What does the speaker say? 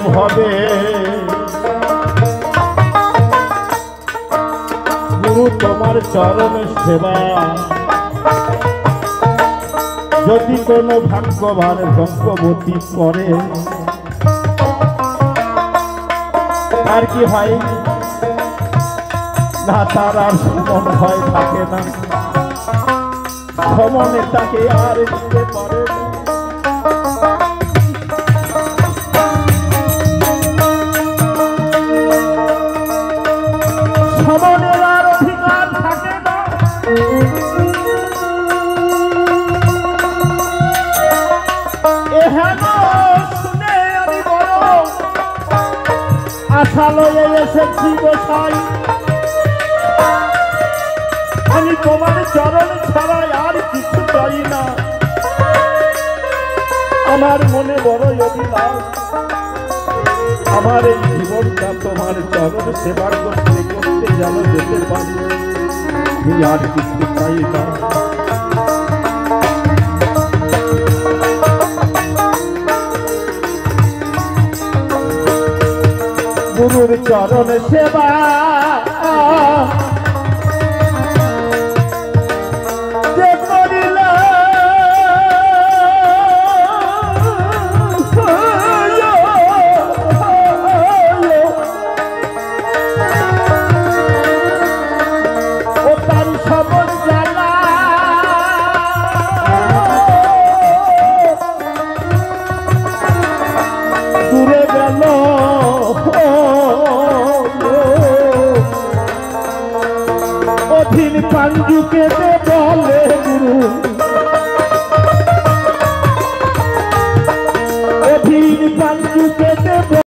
হবে গুরু তোমার চরণ সেবা যদি কোনো ভাগ্যবান ভঙ্গবতী করে আর কি ভাই না তার আর সমন ভয় থাকে না সমনে তাকে আর দিতে পারে সমনের আর অধিকার থাকে না এহেন শুনে আমি বড় আশা লয়ে এসেছি গোসাই আমি তোমার চরণ ছাড়া আর কিছু চাই না আমার মনে বড় অভিলাষ আমার এই জীবনটা তোমার চরণ সেবা করতে করতে যেন যেতে পারি আর কিছু চাই না গুরুর চরণ সেবা যে করিল ও তার সবর জ্বালা দূরে গেল অধীন পাঞ্জুকে বলে গুরু